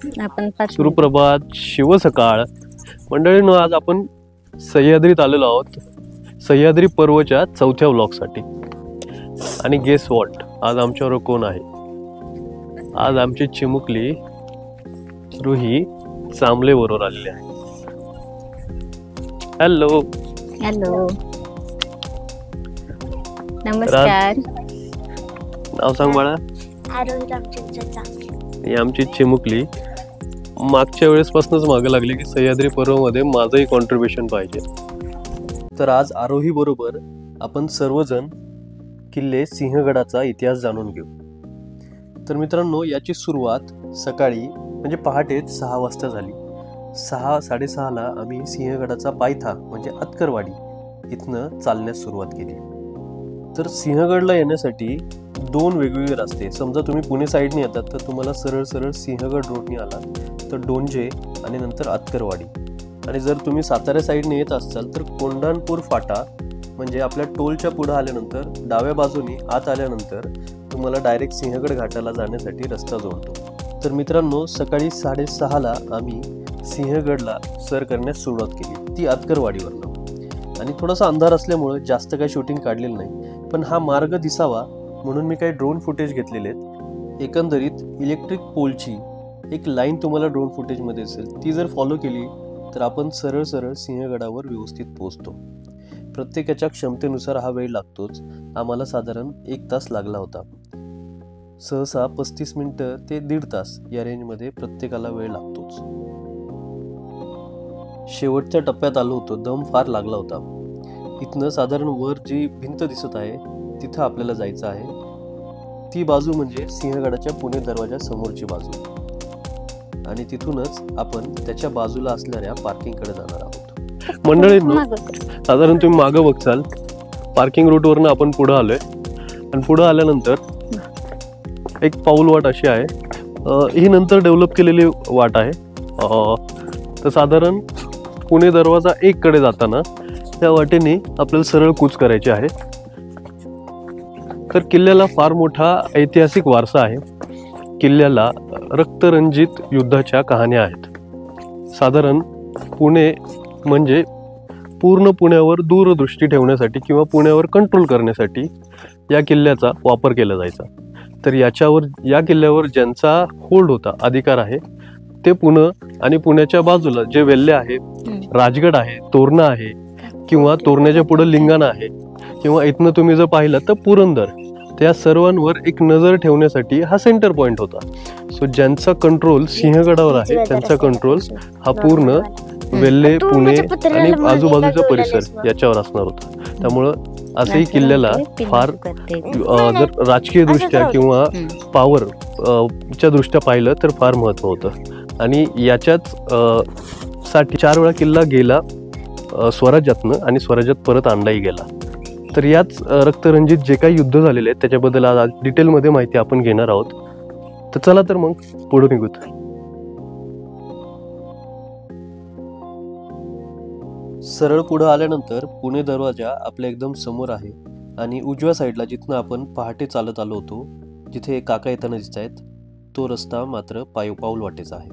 आपण 5 सुप्रभात, शिव सकाळ. मंडळींनो, आज आपण सह्याद्रीत आलेलो आहोत, सह्याद्री पर्वच्या 4थ्या व्लॉगसाठी. आणि गेस व्हॉट, आज आमच्यावर कोण आहे? आज आमची चिमुकली रुही चांबले बरोबर आलेली आहे. हॅलो हॅलो, नमस्कार. नाव सांग बाळा. ही आमची चिमुकली मागच्या वेळेसपासूनच मागे लागली की सह्याद्री पर्वमध्ये माझंही कॉन्ट्रीब्युशन पाहिजे. तर आज आरोही बरोबर आपण सर्वजण किल्ले सिंहगडाचा इतिहास जाणून घेऊ. तर मित्रांनो, याची सुरुवात सकाळी म्हणजे पहाटे 6 वाजता झाली. 6-6:30ला आम्ही सिंहगडाचा पायथा म्हणजे अतकरवाडी इथनं चालण्यास सुरुवात केली. तर सिंहगडला येण्यासाठी 2 वेगवेगळे रस्ते. समजा तुम्ही पुणे साईडने येतात तर तुम्हाला सरळ सरळ सिंहगड रोडने आलात तर डोंजे आणि नंतर अतकरवाडी. आणि जर तुम्ही सातारा साईडने येत असाल तर कोंढाणपूर फाटा म्हणजे आपल्या टोलच्या पुढे आल्यानंतर डाव्या बाजूने आत आल्यानंतर तुम्हाला डायरेक्ट सिंहगड घाटाला जाण्यासाठी रस्ता जोडतो. तर मित्रांनो, सकाळी 6:30ला आम्ही सिंहगडला सर करण्यास सुरुवात केली, ती अतकरवाडीवरनं. आणि थोडासा अंधार असल्यामुळे जास्त काही शूटिंग काढलेलं नाही, पण हा मार्ग दिसावा म्हणून मी काही ड्रोन फुटेज घेतलेले आहेत. एकंदरीत इलेक्ट्रिक पोलची एक लाईन तुम्हाला ड्रोन फुटेजमध्ये असेल, ती जर फॉलो केली तर आपण सरळ सरळ सिंहगडावर व्यवस्थित पोहोचतो. प्रत्येकाच्या क्षमतेनुसार हा वेळ लागतोच. आम्हाला साधारण 1 तास लागला होता. सहसा 35 मिनिटं ते 1.5 तास या रेंजमध्ये प्रत्येकाला वेळ लागतोच. शेवटच्या टप्प्यात आलो होतो, दम फार लागला होता. इथनं साधारण वर जी भिंत दिसत आहे तिथं आपल्याला जायचं आहे. ती बाजू म्हणजे सिंहगडाच्या पुणे दरवाजा समोरची बाजू, आणि तिथूनच आपण त्याच्या बाजूला असणाऱ्या पार्किंगकडे जाणार आहोत. मंडळींनो, साधारण तुम्ही मागं बघचाल, पार्किंग रूटवरनं आपण पुढे आलोय. आणि पुढे आल्यानंतर एक पाऊल वाट अशी आहे, ही नंतर डेव्हलप केलेली वाट आहे. तर साधारण पुणे दरवाजा 1 कडे जाताना त्या वाटेने आपल्याला सरळ कूच करायची आहे. तर किल्ल्याला फार मोठा ऐतिहासिक वारसा आहे. किल्ल्याला रक्तरंजित युद्धाच्या कहाण्या आहेत. साधारण पुणे म्हणजे पूर्ण पुण्यावर दूरदृष्टी ठेवण्यासाठी किंवा पुण्यावर कंट्रोल करण्यासाठी या किल्ल्याचा वापर केला जायचा. तर या किल्ल्यावर ज्यांचा होल्ड होता, अधिकार आहे, ते पुणे आणि पुण्याच्या बाजूला जे वेल्हे आहे, राजगड आहे, तोरणा आहे, किंवा तोरण्याच्या पुढे लिंगाणा आहे, किंवा इथनं तुम्ही जर पाहिलं तर पुरंदर, त्या सर्वांवर एक नजर ठेवण्यासाठी हा सेंटर पॉइंट होता. सो ज्यांचा कंट्रोल सिंहगडावर आहे त्यांचा कंट्रोल हा पूर्ण वेल्हे, पुणे आणि आजूबाजूचा परिसर याच्यावर असणार होता. त्यामुळं असंही किल्ल्याला फार जर राजकीय दृष्ट्या किंवा पॉवर च्या दृष्ट्या पाहिलं तर फार महत्व होतं. आणि याच्याच साठी 4 वेळा किल्ला गेला स्वराज्यातनं, आणि स्वराज्यात परत आणलाही गेला. तर याच रक्तरंजित जे काही युद्ध झालेले आहेत त्याच्याबद्दल आज डिटेलमध्ये माहिती आपण घेणार आहोत. तर चला तर मग पुढे निघूत. सरळ पुढे आल्यानंतर पुणे दरवाजा आपल्या एकदम समोर आहे. आणि उजव्या साईडला जिथनं आपण पहाटे चालत आलो होतो, जिथे काका येताना दिसत आहेत, तो रस्ता मात्र पाऊल वाटेचा आहे.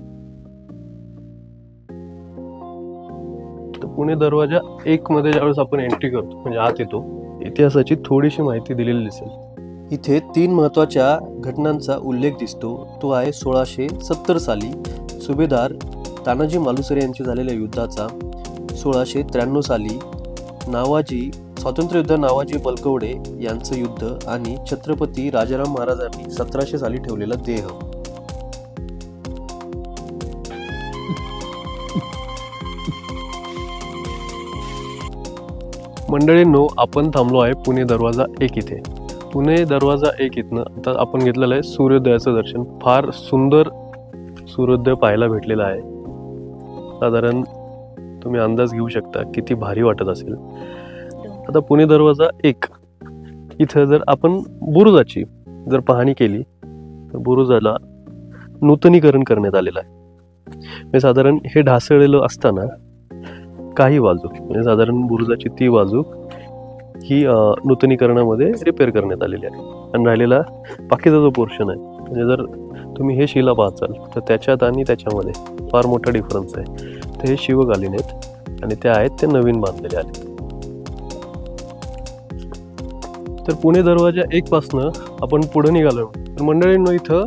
पुणे दरवाजा 1 मध्ये ज्यावेळेस आपण एंट्री करतो म्हणजे आत येतो, इतिहासाची थोडीशी माहिती दिलेली दिसेल. इथे 3 महत्वाच्या घटनांचा उल्लेख दिसतो. तो आहे 1670 साली सुभेदार तानाजी मालुसरे यांची झालेल्या युद्धाचा, 1693 साली स्वातंत्र्य युद्ध नावाजी बलकवडे यांचं युद्ध, आणि छत्रपती राजाराम महाराजांनी 1700 साली ठेवलेला देह. मंडळींनो, आपण थांबलो आहे पुणे दरवाजा 1 इथे. पुणे दरवाजा 1 इथनं आता आपण घेतलेलं आहे सूर्योदयाचं दर्शन. फार सुंदर सूर्योदय पाहायला भेटलेला आहे. साधारण तुम्ही अंदाज घेऊ शकता किती भारी वाटत असेल. आता पुणे दरवाजा 1 इथं जर आपण बुरुजाची जर पाहणी केली तर बुरुजाला नूतनीकरण करण्यात आलेलं आहे. साधारण हे ढासळलेलं असताना काही बाजू म्हणजे साधारण बुरुजाची ती बाजू ही नूतनीकरणामध्ये रिपेअर करण्यात आलेली आहे. आणि राहिलेला बाकीचा जो पोर्शन आहे म्हणजे जर तुम्ही हे शिला पाहचाल तर त्याच्यात आणि त्याच्यामध्ये फार मोठा डिफरन्स आहे. तर हे शिवकालीन आहेत आणि ते आहेत ते नवीन बांधलेले आले. तर पुणे दरवाजा 1 पासनं आपण पुढे निघालो. तर मंडळींनो, इथं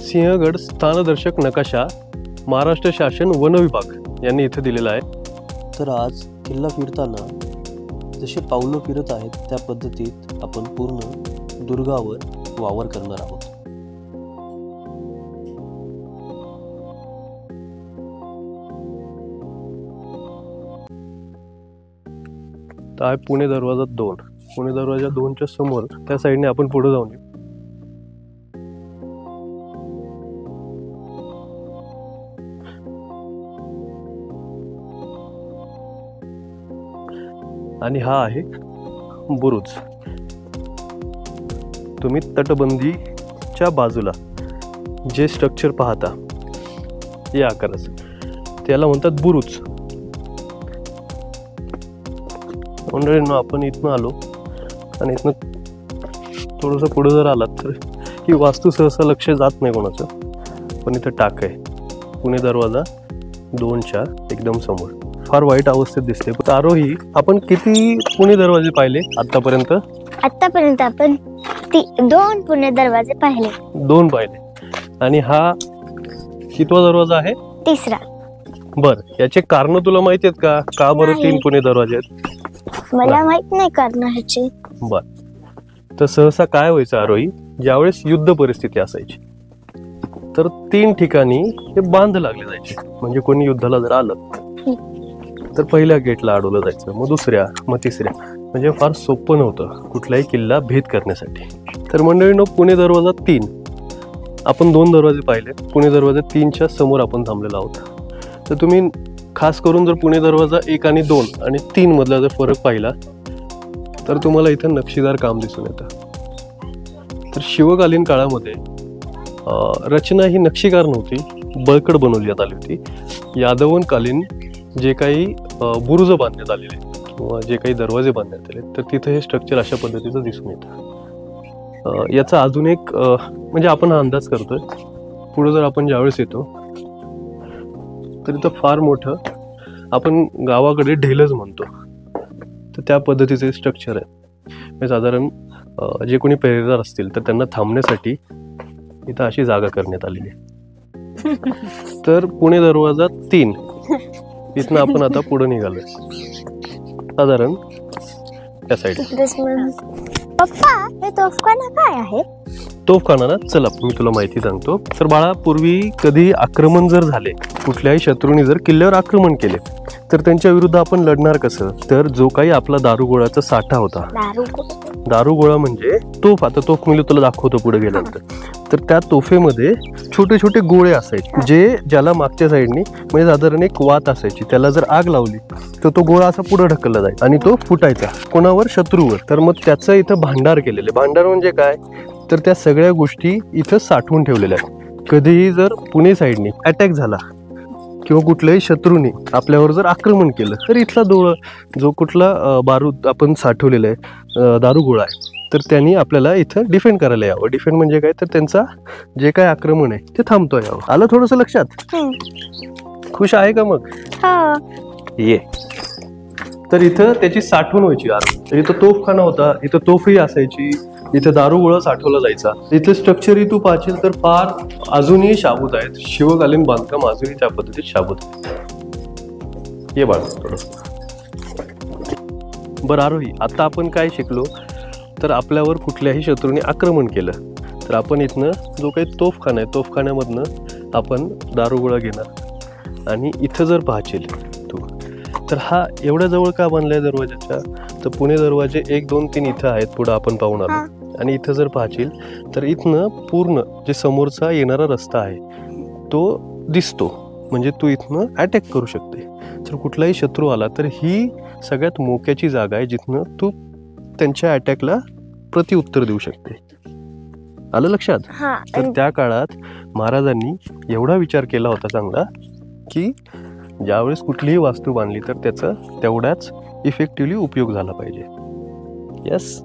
सिंहगड स्थानदर्शक नकाशा महाराष्ट्र शासन वन विभाग यांनी इथं दिलेला आहे. तर आज किल्ला फिरताना जसे पावलं फिरत आहेत त्या पद्धतीत आपण पूर्ण दुर्गावर वावर करणार आहोत. तर आहे पुणे दरवाजा 2. पुणे दरवाजा 2च्या समोर त्या साईडने आपण पुढे जाऊन येऊ. आणि हा आहे बुरुज. तुम्ही तटबंदीच्या बाजूला जे स्ट्रक्चर पाहता या आकाराचं त्याला म्हणतात बुरुज. मंडळींनो, आपण इथनं आलो आणि इथनं थोडंसं पुढे जर आलात तर ही वास्तू सहसा लक्ष जात नाही कोणाचं, पण इथं टाक आहे. पुणे दरवाजा 2च्या एकदम समोर फार वाईट अवस्थेत दिसते. पण आरोही, आपण किती पुणे दरवाजे पाहिले आतापर्यंत? आतापर्यंत आपण 2 पुणे दरवाजे पाहिले. 2 पाहिले. आणि हा कितवा दरवाजा आहे? 3रा. बर, याचे कारण तुला माहिती आहेत का? का बरं नाही. 3 पुणे दरवाजे आहेत? मला माहित नाही कारण ह्याचे. बर, तर सहसा काय व्हायचं आरोही, ज्यावेळेस युद्ध परिस्थिती असायची तर 3 ठिकाणी हे बांध लागले जायचे. म्हणजे कोणी युद्धाला जर आलं तर पहिल्या गेटला अडवलं जायचं, मग दुसऱ्या, मग तिसऱ्या. म्हणजे फार सोपं नव्हतं कुठलाही किल्ला भेद करण्यासाठी. तर मंडळींनो, पुणे दरवाजा 3 आपण 2 दरवाजे पाहिले. पुणे दरवाजा 3च्या समोर आपण थांबलेलो आहोत. तर तुम्ही खास करून जर पुणे दरवाजा 1 आणि 2 आणि 3 मधला जर फरक पाहिला तर तुम्हाला इथं नक्षीदार काम दिसून येतं. तर शिवकालीन काळामध्ये रचना ही नक्षीकार नव्हती, बळकट बनवण्यात आली होती. यादवनकालीन जे काही बुरुज बांधण्यात आलेले किंवा जे काही दरवाजे बांधण्यात आले तर तिथे हे स्ट्रक्चर अशा पद्धतीचं दिसून येतं. याचा अजून एक म्हणजे आपण हा अंदाज करतोय, पुढे जर आपण ज्यावेळेस येतो तर इथं फार मोठं, आपण गावाकडे ढेलच म्हणतो, तर त्या पद्धतीचे स्ट्रक्चर आहे. म्हणजे साधारण जे कोणी पेरेदार असतील तर त्यांना थांबण्यासाठी इथं अशी जागा करण्यात आलेली आहे. तर पुणे दरवाजा 3 इथनं आपण आता पुढे निघालोय साधारण त्या साईड. पप्पा, हे तोफखाना काय आहे? तोफखाना ना, चला मी तुला माहिती सांगतो. तर बाळा, पूर्वी कधी आक्रमण जर झाले, कुठल्याही शत्रूने जर किल्ल्यावर आक्रमण केले तर त्यांच्या विरुद्ध आपण लढणार कसं? तर जो काही आपला दारुगोळाचा साठा होता, दारुगोळा म्हणजे तोफ. आता तोफ मी तुला दाखवतो पुढे गेल्यानंतर. तर त्या तोफेमध्ये छोटे छोटे गोळे असायचे, जे ज्याला मागच्या साईडनी म्हणजे साधारण एक वात असायची, त्याला जर आग लावली तर तो गोळा असा पुढे ढकलला जायचा आणि तो फुटायचा कोणावर? शत्रूवर. तर मग त्याचं इथं भांडार केलेले. भांडार म्हणजे काय? तर त्या सगळ्या गोष्टी इथं साठवून ठेवलेल्या आहेत. कधीही जर पुणे साईडनी अटॅक झाला किंवा कुठल्याही शत्रूने आपल्यावर जर आक्रमण केलं तर इथला जो कुठला बारूद आपण साठवलेला आहे, दारुगोळा आहे, तर त्यांनी आपल्याला इथं डिफेंड करायला यावं. डिफेंड म्हणजे काय? तर त्यांचा जे काय आक्रमण आहे ते थांबतो यावं. आलं थोडंसं लक्षात? खुश आहे का मग? ये. तर इथं त्याची साठवण व्हायची. तर इथं तोफखाना होता, इथं तोफही असायची, इथं दारुगोळा साठवला जायचा. इथलं स्ट्रक्चरही तू पाहशील तर फार अजूनही शाबूत आहेत. शिवकालीन बांधकाम अजूनही त्या पद्धतीत शाबूत आहे. ये बाळ थोडं. बरं आरोही, आता आपण काय शिकलो? तर आपल्यावर कुठल्याही शत्रूने आक्रमण केलं तर आपण इथनं जो काही तोफखाना आहे, तोफखान्यामधनं आपण दारुगोळा घेणार. आणि इथं जर पाहशील तू तर हा एवढ्या जवळ का बांधलाय दरवाजाच्या? तर पुणे दरवाजे 1, 2, 3 इथं आहेत, पुढं आपण पाहून आलो. आणि इथं जर पाहशील तर इथनं पूर्ण जे समोरचा येणारा रस्ता आहे तो दिसतो. म्हणजे तू इथनं अटॅक करू शकते. जर कुठलाही शत्रू आला तर ही सगळ्यात मोक्याची जागा आहे जिथनं तू त्यांच्या अटॅकला प्रत्युत्तर देऊ शकते. आलं लक्षात? तर त्या काळात महाराजांनी एवढा विचार केला होता चांगला की ज्यावेळेस कुठलीही वास्तू बांधली तर त्याचा तेवढाच इफेक्टिव्हली उपयोग झाला पाहिजे. येस.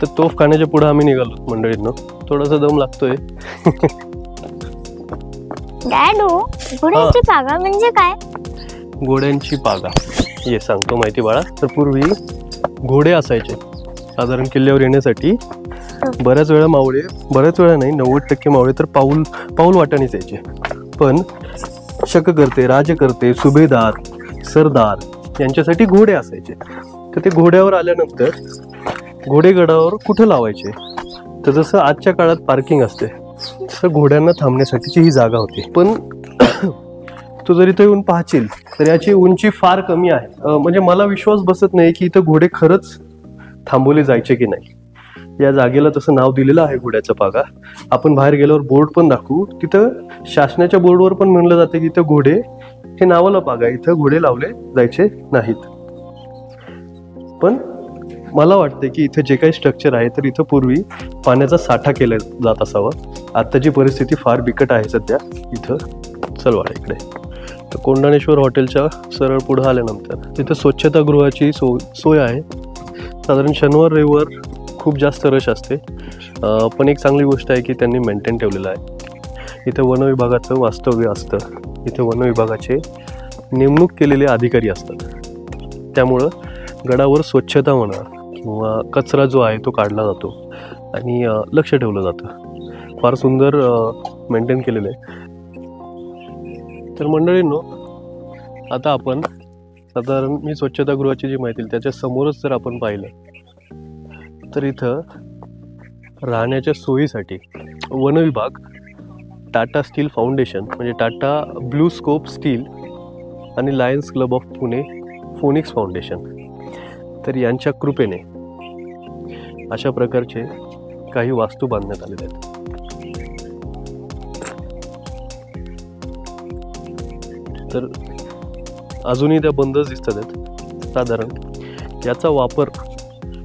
तर तोफ खाण्याच्या पुढे आम्ही निघालो मंडळींनो. थोडासा दम लागतोय. डॅडू, घोड्यांची पागा म्हणजे काय? घोड्यांची पागा ये सांगतो माहिती बाळा. तर पूर्वी घोडे असायचे साधारण किल्ल्यावर येण्यासाठी. बऱ्याच वेळा नाही, 90% मावळे तर पाऊल वाटानेच यायचे. पण शककर्ते, राजकर्ते, सुभेदार, सरदार यांच्यासाठी घोडे असायचे. तर ते घोड्यावर आल्यानंतर घोडेगडावर कुठं लावायचे, तर जसं आजच्या काळात पार्किंग असते तसं घोड्यांना थांबण्यासाठीची ही जागा होती. पण तू जर इथं येऊन पाहशील तर याची उंची फार कमी आहे. म्हणजे मला विश्वास बसत नाही की इथं घोडे खरंच थांबवले जायचे की नाही. या जागेला तसं नाव दिलेलं आहे घोड्याचं पागा. आपण बाहेर गेल्यावर बोर्ड पण दाखवू, तिथं शासनाच्या बोर्डवर पण म्हणलं जातं की इथं घोडे हे नावाला पागा, इथं घोडे लावले जायचे नाहीत. पण मला वाटते की इथं जे काही स्ट्रक्चर आहे तर इथं पूर्वी पाण्याचा साठा केला जात असावा. आत्ताची परिस्थिती फार बिकट आहे सध्या इथं. चलवाडा इकडे तर कोंडाणेश्वर हॉटेलच्या सरळ पुढे आल्यानंतर तिथं स्वच्छतागृहाची सोय आहे. साधारण शनिवार रविवार खूप जास्त रश असते. पण एक चांगली गोष्ट आहे की त्यांनी मेंटेन ठेवलेलं आहे. इथं वनविभागाचं वास्तव्य असतं. इथं वनविभागाचे नेमणूक केलेले अधिकारी असतात. त्यामुळं गडावर स्वच्छता म्हणा किंवा कचरा जो आहे तो काढला जातो आणि लक्ष ठेवलं जातं. फार सुंदर मेंटेन केलेलं आहे. तर मंडळींनो, आता आपण साधारण मी स्वच्छतागृहाची जी माहिती त्याच्या समोरच जर आपण पाहिलं तर इथं राहण्याच्या सोयीसाठी वनविभाग, टाटा स्टील फाउंडेशन म्हणजे टाटा ब्लू स्कोप स्टील आणि lions club of Pune, phoenix foundation, तर यांच्या कृपेने अशा प्रकारचे काही वास्तू बांधण्यात आलेले आहेत. तर अजूनही त्या बंदच दिसतात आहेत. साधारण याचा वापर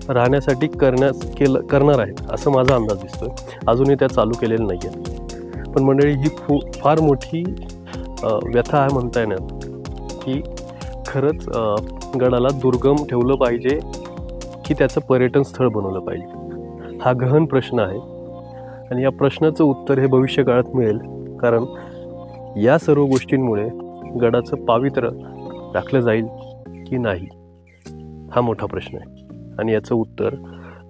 राहण्यासाठी करणार आहेत असं माझा अंदाज दिसतोय. अजूनही त्या चालू केलेल्या नाही आहेत. पण मंडळी, ही फार मोठी व्यथा आहे म्हणता येणार की खरंच गडाला दुर्गम ठेवलं पाहिजे की त्याचं पर्यटन स्थळ बनवलं पाहिजे, हा गहन प्रश्न आहे. आणि या प्रश्नाचं उत्तर हे भविष्य काळात मिळेल. कारण या सर्व गोष्टींमुळे गडाचं पावित्र्य राखलं जाईल की नाही हा मोठा प्रश्न आहे. आणि याचं उत्तर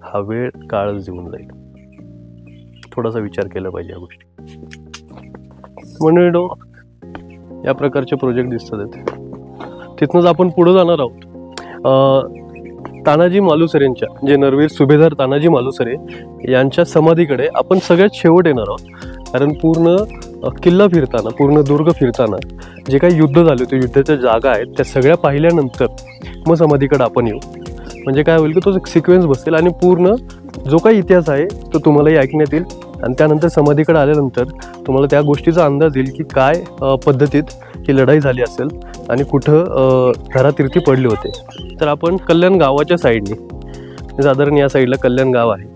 हा वेळ काळच देऊन जाईल. थोडासा विचार केला पाहिजे या गोष्टी. मंडळींनो, या प्रकारचे प्रोजेक्ट दिसतात आहेत. तिथनंच आपण पुढे जाणार आहोत. तानाजी मालुसरेंच्या, जे नरवीर सुभेदार तानाजी मालुसरे यांच्या समाधीकडे आपण सगळ्यात शेवट येणार आहोत. कारण पूर्ण किल्ला फिरताना, पूर्ण दुर्ग फिरताना जे काही युद्ध झाले होते, युद्धाच्या जागा आहेत, त्या सगळ्या पाहिल्यानंतर मग समाधीकडे आपण येऊ. म्हणजे काय होईल की तो एक सिक्वेन्स बसेल आणि पूर्ण जो काही इतिहास आहे तो तुम्हालाही ऐकण्यात येईल. आणि त्यानंतर समाधीकडे आल्यानंतर तुम्हाला त्या गोष्टीचा अंदाज येईल की काय पद्धतीत ही लढाई झाली असेल आणि कुठं धरातीर्थी पडले होते. तर आपण कल्याण गावाच्या साईडने, साधारण या साईडला कल्याण गाव आहे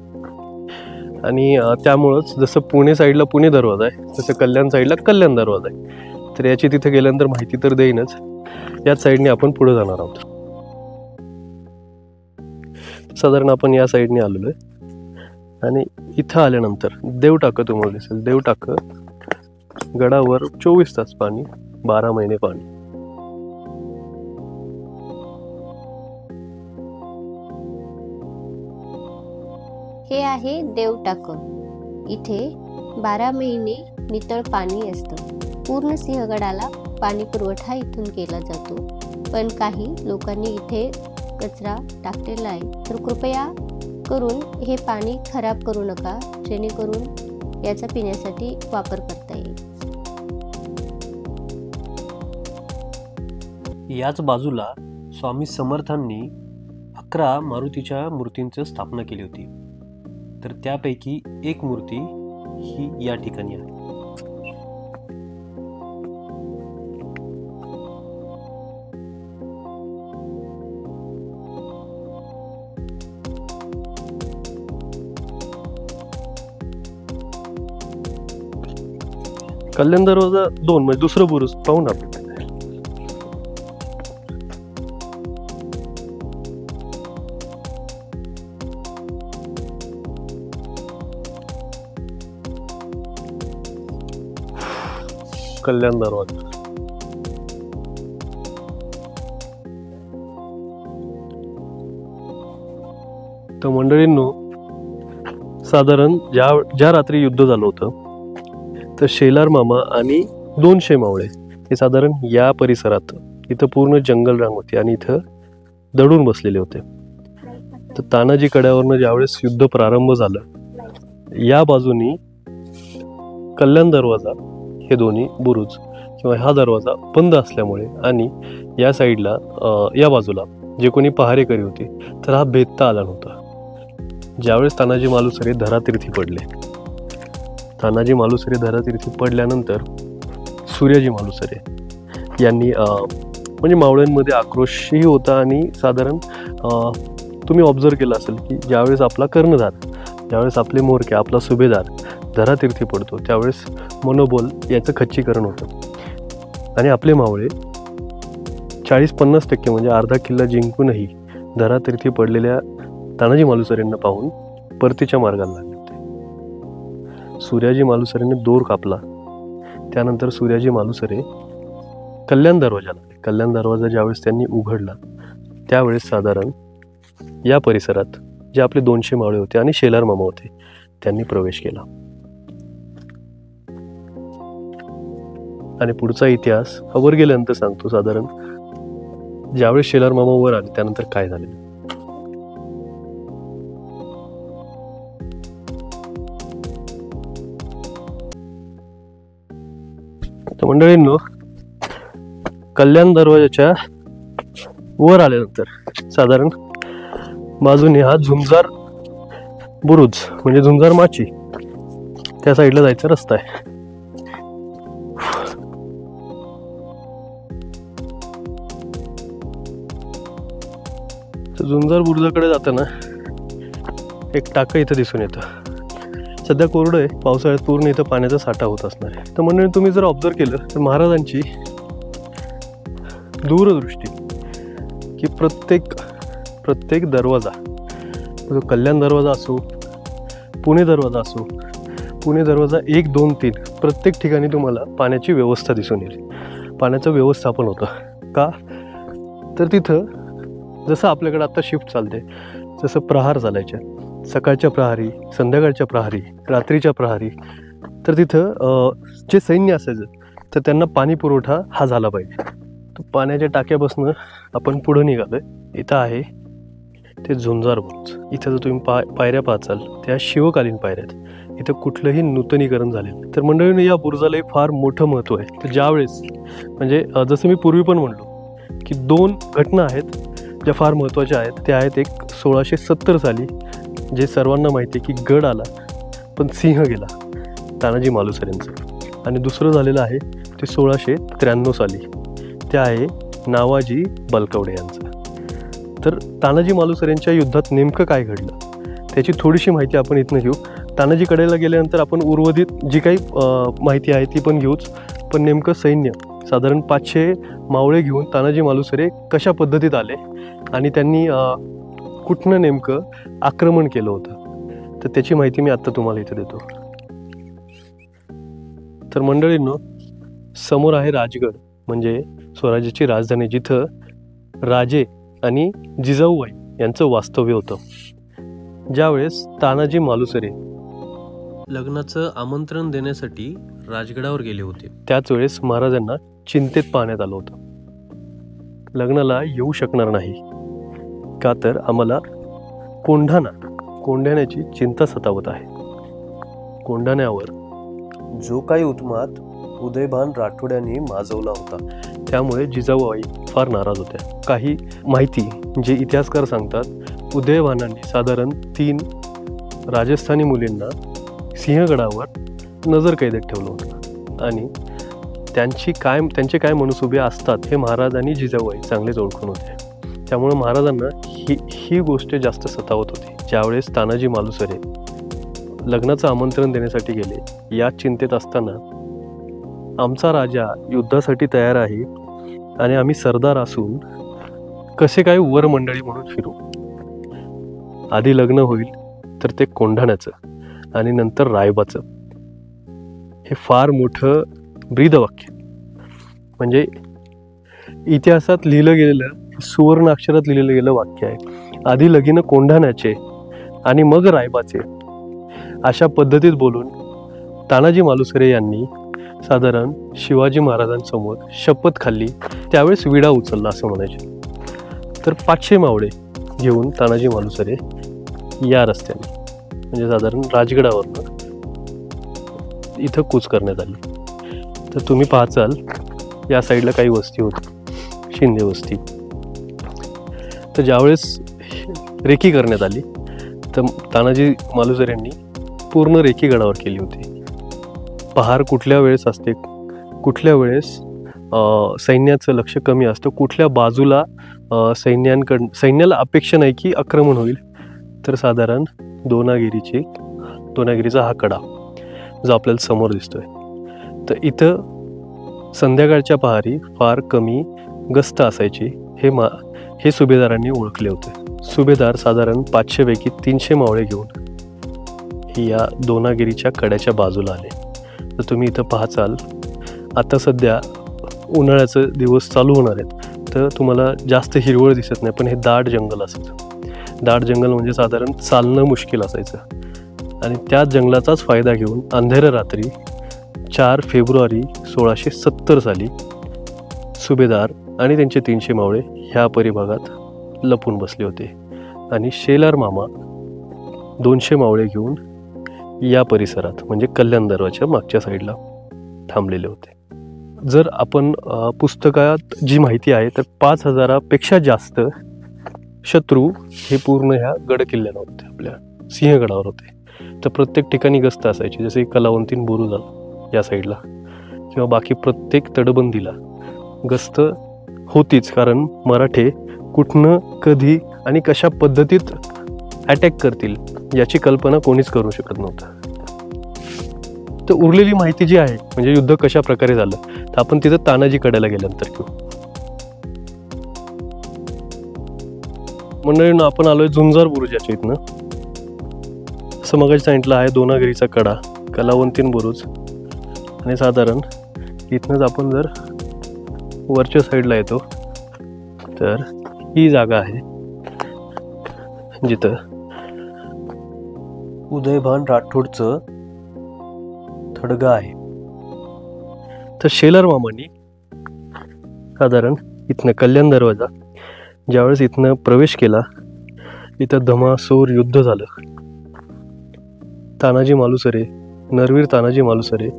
आणि त्यामुळंच जसं पुणे साईडला पुणे दरवाजा आहे तसं कल्याण साईडला कल्याण दरवाजा आहे. तर याची तिथे गेल्यानंतर माहिती तर देईनच. याच साईडने आपण पुढे जाणार आहोत. साधारण आपण या साईडने आलेलो आहे आणि इथं आल्यानंतर देवटाकं तुम्हाला दिसेल. देवटाकं गडावर 24 तास पाणी, 12 महिने पाणी. हे आहे देवटाकं. इथे 12 महिने नितळ पाणी असतं. पूर्ण सिंहगडाला पाणी पुरवठा इथून केला जातो. पण काही लोकांनी इथे कचरा टाकलेला आहे. तर कृपया करून हे पाणी खराब करू नका, जेणेकरून याचा पिण्यासाठी वापर करता येईल. याच बाजूला स्वामी समर्थांनी 11 मारुतीच्या मूर्तींची स्थापना केली होती. तर त्यापैकी एक मूर्ती ही या ठिकाणी आहे. कल्याण दरवाजा 2 म्हणजे दुसरं बुरुज पाहू ना आपण. कल्याण दरवाजा. तर मंडळींनो, साधारण ज्या रात्री युद्ध झालं होतं तर शेलार मामा आणि 200 मावळे हे साधारण या परिसरात, इथं पूर्ण जंगल रांग होती आणि इथं दडून बसलेले होते. तर तानाजी कड्यावरनं ज्यावेळेस युद्ध प्रारंभ झालं, या बाजूनी कल्याण दरवाजा हे दोन्ही बुरुज किंवा हा दरवाजा बंद असल्यामुळे आणि या साईडला या बाजूला जे कोणी पहारेकरी होते तर हा भेदता आला नव्हता. ज्यावेळेस तानाजी मालुसरे धरातीर्थी पडले, तानाजी मालुसरे धरातीर्थी पडल्यानंतर सूर्याजी मालुसरे यांनी म्हणजे मावळ्यांमध्ये आक्रोशही होता आणि साधारण तुम्ही ऑब्झर्व केलं असेल की ज्यावेळेस आपला कर्णधार, ज्यावेळेस आपले मोरके, आपला सुभेदार धरातीर्थी पडतो त्यावेळेस मनोबल याचं खच्चीकरण होतं आणि आपले मावळे 40-50% म्हणजे अर्धा किल्ला जिंकूनही धरातीर्थी पडलेल्या तानाजी मालुसरेंना पाहून परतीच्या मार्गाला लागले होते. सूर्याजी मालुसरेंनी दोर कापला. त्यानंतर सूर्याजी मालुसरे कल्याण दरवाजाला, कल्याण दरवाजा ज्यावेळेस त्यांनी उघडला त्यावेळेस साधारण या परिसरात जे आपले 200 मावळे होते आणि शेलार मामा होते त्यांनी प्रवेश केला. आणि पुढचा इतिहास वर गेल्यानंतर सांगतो साधारण ज्यावेळेस शेलार मामा वर आले त्यानंतर काय झाले. तर मंडळींनो, कल्याण दरवाजाच्या वर आल्यानंतर साधारण बाजूने हा झुंजार बुरुज म्हणजे झुंजार माची त्या साईडला जायचा रस्ता आहे. झुंजार बुरुजाकडे जाताना एक टाकं इथं दिसून येतं. सध्या कोरडं आहे, पावसाळ्यात पूर्ण इथं पाण्याचा साठा होत असणार आहे. तर मंडळी तुम्ही जर ऑब्झर्व केलं तर महाराजांची दूरदृष्टी की प्रत्येक दरवाजा, जो कल्याण दरवाजा असो, पुणे दरवाजा असो, पुणे दरवाजा 1, 2, 3 प्रत्येक ठिकाणी तुम्हाला पाण्याची व्यवस्था दिसून येईल, पाण्याचं व्यवस्थापन होतं. का तर तिथं जसं आपल्याकडे आता शिफ्ट चालते, जसं प्रहार चालायच्या, सकाळच्या प्रहारी, संध्याकाळच्या प्रहारी, रात्रीच्या प्रहारी, तर तिथं जे सैन्य असायचं तर त्यांना पाणी पुरवठा हा झाला पाहिजे. तर पाण्याच्या टाक्यापासून आपण पुढं निघालोय. इथं आहे ते झुंजार बुरुज. इथं जर तुम्ही पायऱ्या पाहाल त्या शिवकालीन पायऱ्यात, इथं कुठलंही नूतनीकरण झालेलं. तर मंडळीने या बुरुजालाही फार मोठं महत्त्व आहे. तर ज्यावेळेस म्हणजे जसं मी पूर्वी पण म्हणलो की 2 घटना आहेत ज्या फार महत्त्वाच्या आहेत. त्या आहेत एक 1670 साली जे सर्वांना माहिती आहे की गड आला पण सिंह गेला, तानाजी मालुसरेंचं, आणि दुसरं झालेलं आहे ते 1693 साली, ते आहे नावाजी बलकवडे यांचं. तर तानाजी मालुसरेंच्या युद्धात नेमकं काय घडलं त्याची थोडीशी माहिती आपण इथनं घेऊ. तानाजी कडेला गेल्यानंतर आपण उर्वरित जी काही माहिती आहे ती पण घेऊच. पण नेमकं सैन्य साधारण 500 मावळे घेऊन तानाजी मालुसरे कशा पद्धतीत आले आणि त्यांनी कुठनं नेमकं आक्रमण केलं होतं, तर त्याची माहिती मी आत्ता तुम्हाला इथे देतो. तर मंडळींनो, समोर आहे राजगड म्हणजे स्वराज्याची राजधानी, जिथं राजे आणि जिजाऊबाई यांचं वास्तव्य होतं. ज्यावेळेस तानाजी मालुसरे लग्नाचं आमंत्रण देण्यासाठी राजगडावर गेले होते त्याच वेळेस महाराजांना चिंतेत पाहण्यात आलं होतं. लग्नाला येऊ शकणार नाही का तर आम्हाला कोंढाण्याची चिंता सतावत आहे. कोंढाण्यावर जो काही उत्मात उदयभान राठोड्यांनी माजवला होता त्यामुळे जिजाऊबाई फार नाराज होत्या. काही माहिती जे इतिहासकार सांगतात, उदयभानांनी साधारण 3 राजस्थानी मुलींना सिंहगडावर नजरकैदेत ठेवलं होतं आणि त्यांचे काय मनसुबे असतात हे महाराज आणि जिजाऊबाई चांगलेच ओळखून होते. त्यामुळे महाराजांना ही गोष्ट जास्त सतावत होती. ज्यावेळेस तानाजी मालुसरे लग्नाचं आमंत्रण देण्यासाठी गेले, या चिंतेत असताना आमचा राजा युद्धासाठी तयार आहे आणि आम्ही सरदार असून कसे काय वर मंडळी म्हणून फिरू, आधी लग्न होईल तर ते कोंढाण्याचं आणि नंतर रायबाचं. हे फार मोठं ब्रीदवाक्य म्हणजे इतिहासात लिहिलं गेलेलं, सुवर्ण अक्षरात लिहिलं गेलं वाक्य आहे, आधी लगीन कोंढाण्याचे आणि मग रायबाचे, अशा पद्धतीत बोलून तानाजी मालुसरे यांनी साधारण शिवाजी महाराजांसमोर शपथ खाल्ली. त्यावेळेस विडा उचलला असं म्हणायचे. तर 500 मावळे घेऊन तानाजी मालुसरे या रस्त्याने म्हणजे साधारण राजगडावरनं इथं कूच करण्यात आली. तर तुम्ही पाहचाल या साईडला काही वस्ती होती, शिंदे वस्ती. तर ज्यावेळेस रेकी करण्यात आली तर तानाजी मालुसरे यांनी पूर्ण रेकी गडावर केली होती. पहार कुठल्या वेळेस असते, कुठल्या वेळेस सैन्याचं लक्ष कमी असतं, कुठल्या बाजूला सैन्याला अपेक्षा नाही की आक्रमण होईल. तर साधारण दोनागिरीचा हा कडा जो आपल्याला समोर दिसतोय, तर इथं संध्याकाळच्या पहारी फार कमी गस्त असायची. हे सुभेदारांनी ओळखले होते. सुभेदार साधारण 500 पैकी 300 मावळे घेऊन या दोनागिरीच्या कड्याच्या बाजूला आले. तर तुम्ही इथं पाहचाल आता सध्या उन्हाळ्याचे दिवस चालू होणार आहेत, तर तुम्हाला जास्त हिरवळ दिसत नाही, पण हे दाट जंगल असायचं. दाट जंगल म्हणजे साधारण चालणं मुश्किल असायचं. आणि त्याच जंगलाचाच फायदा घेऊन अंधेर रात्री 4 फेब्रुवारी 1670 साली सुभेदार आणि त्यांचे 300 मावळे ह्या परिभागात लपून बसले होते. आणि शेलार मामा 200 मावळे घेऊन या परिसरात म्हणजे कल्याण दरवाजाच्या मागच्या साईडला थांबलेले होते. जर आपण पुस्तकात जी माहिती आहे तर 5000पेक्षा जास्त शत्रू हे पूर्ण ह्या गड किल्ल्यावर होते, आपल्या सिंहगडावर होते. तर प्रत्येक ठिकाणी गस्त असायची, जसे कलावंतीन बुरुज या साईडला किंवा बाकी प्रत्येक तटबंदीला गस्त होतीच. कारण मराठे कुठनं कधी आणि कशा पद्धतीत अटॅक करतील याची कल्पना कोणीच करू शकत नव्हतं. तर उरलेली माहिती जी आहे म्हणजे युद्ध कशा प्रकारे झालं तर आपण तिथं तानाजी कड्याला गेल्यानंतर घेऊ. मंडळींनो, आपण आलोय झुंजार बुरुजाच्या इथनं. असं मगाशी सांगितलं आहे दोनागिरीचा कडा, कलावंतीन बुरुज आणि साधारण इथनंच आपण जर वरच्या साईडला येतो तर ही जागा आहे जिथं उदयभान राठोडचं थडगा आहे. तर शेलार मामांनी साधारण इथनं कल्याण दरवाजा ज्यावेळेस इथनं प्रवेश केला, इथं धमासूर युद्ध झालं. तानाजी मालुसरे, नरवीर तानाजी मालुसरे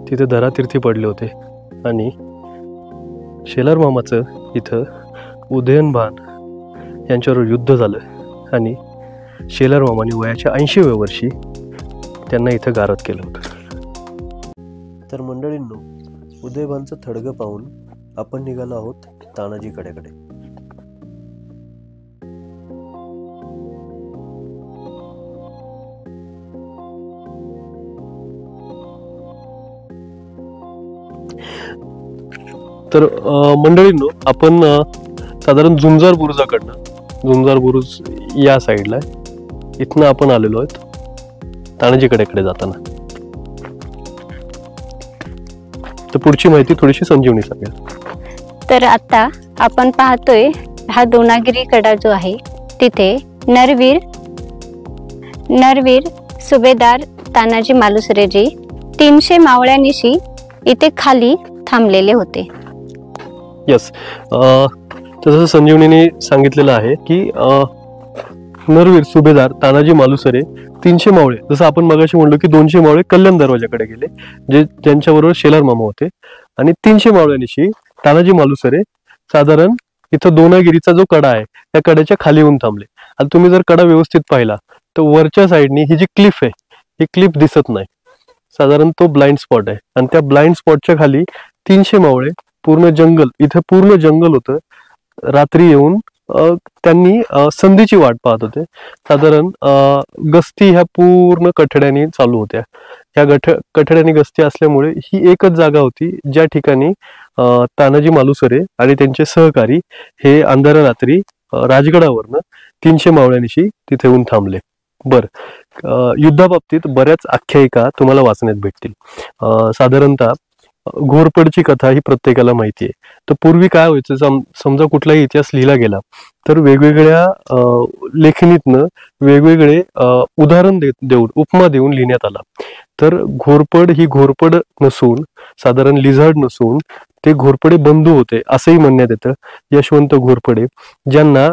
तिथे धरातीर्थी पडले होते आणि शेलार मामाचं इथं उदयनभान यांच्यावर युद्ध झालं आणि शेलार मामाने वयाच्या 80व्या वर्षी त्यांना इथं गारद केलं होतं. तर मंडळींनो, उदयभानचं थडगं पाहून आपण निघालो आहोत तानाजी कड्याकडे. तर मंडळींनो, आपण साधारण झुंजार झुंजार बुरुज या साईडला इथनं आपण आलेलो आहेत तानाजी कड्याकडे जाताना. तर पुढची माहिती थोडीशी संजीवनी सांगेल. तर आता आपण पाहतोय हा दोनागिरी कडा जो आहे तिथे नरवीर सुभेदार तानाजी मालुसरेजी 300 मावळ्यांनिशी इथे खाली थांबलेले होते. यस, तसं संजीवनीने सांगितलेलं आहे की नरवीर सुभेदार तानाजी मालुसरे 300 मावळे, जसं आपण मगाशी म्हणलो की 200 मावळे कल्याण दरवाजाकडे गेले, ज्यांच्याबरोबर शेलार मामा होते, आणि 300 मावळ्यांनिशी तानाजी मालुसरे साधारण इथं दोनागिरीचा जो कडा आहे त्या कड्याच्या खाली येऊन थांबले. आता तुम्ही जर कडा व्यवस्थित पाहिला तर वरच्या साईडनी ही जी क्लिफ आहे ही क्लिफ दिसत नाही, साधारण तो ब्लाइंड स्पॉट आहे. आणि त्या ब्लाइंड स्पॉटच्या खाली 300 मावळे पूर्ण जंगल, इथे पूर्ण जंगल होतं, रात्री येऊन त्यांनी संधीची वाट पाहत होते. साधारण गस्ती ह्या पूर्ण कठड्याने चालू होत्या. ह्या कठड्याने गस्ती असल्यामुळे ही एकच जागा होती ज्या ठिकाणी तानाजी मालुसरे आणि त्यांचे सहकारी हे अंधाऱ्या रात्री राजगडावरनं 300 मावळ्यांनिशी तिथे येऊन थांबले. युद्धाबाबतीत बऱ्याच आख्यायिका तुम्हाला वाचण्यात भेटतील. साधारणतः घोरपडची कथा ही प्रत्येकाला माहिती आहे. तर पूर्वी काय व्हायचं, समजा कुठलाही इतिहास लिहिला गेला तर वेगवेगळ्या लेखणीतनं वेगवेगळे उदाहरण देऊन उपमा देऊन लिहिण्यात आला. तर घोरपड ही घोरपड नसून, साधारण लिझार्ड नसून ते घोरपडे बंधू होते असंही म्हणण्यात येतं. यशवंत घोरपडे, ज्यांना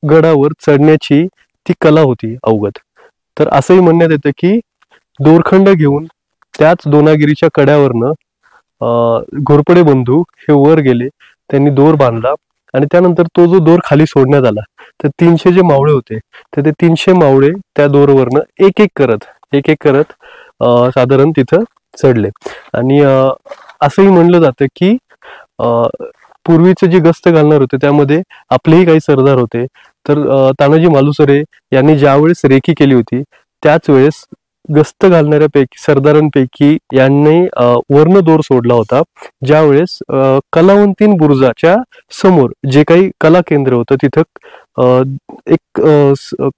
गडावर चढण्याची ती कला होती अवगत. तर असंही म्हणण्यात येतं की दोरखंड घेऊन त्याच दोनागिरीच्या कड्यावरनं घोरपडे बंधू हे वर गेले, त्यांनी दोर बांधला आणि त्यानंतर तो जो दोर खाली सोडण्यात आला तर 300 जे मावळे होते तर ते 300 मावळे त्या दोरवरनं एक एक करत साधारण तिथं चढले. आणि असंही म्हणलं जातं की पूर्वीचे जे गस्त घालणार होते त्यामध्ये आपलेही काही सरदार होते. तर तानाजी मालुसरे यांनी ज्यावेळेस रेकी केली होती त्याच वेळेस गस्त घालणाऱ्यापैकी सरदारांपैकी यांनी वर्ण दोर सोडला होता. ज्यावेळेस कलावंतीन बुरुजाच्या समोर जे काही कला केंद्र होतं तिथं एक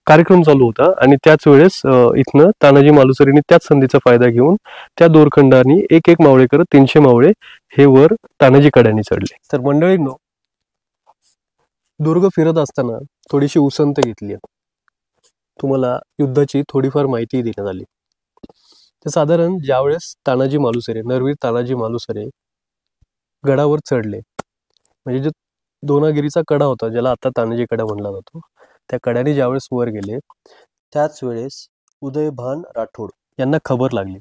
कार्यक्रम चालू होता आणि त्याच वेळेस इथनं तानाजी मालुसरेंनी त्याच संधीचा फायदा घेऊन त्या दोरखंडानी एक एक मावळे करत 300 मावळे हे वर तानाजी कड्याने चढले. तर मंडळींनो, दुर्ग फिरत असताना थोडीशी उसंत घेतली. तुम्हाला युद्धाची थोडीफार माहिती देण्यात आली. तर साधारण ज्यावेळेस तानाजी मालुसरे, नरवीर तानाजी मालुसरे गडावर चढले, म्हणजे जो दोनागिरीचा कडा होता ज्याला आता तानाजी कडा म्हणला जातो, त्या कड्याने ज्यावेळेस वर गेले त्याच वेळेस उदयभान राठोड यांना खबर लागली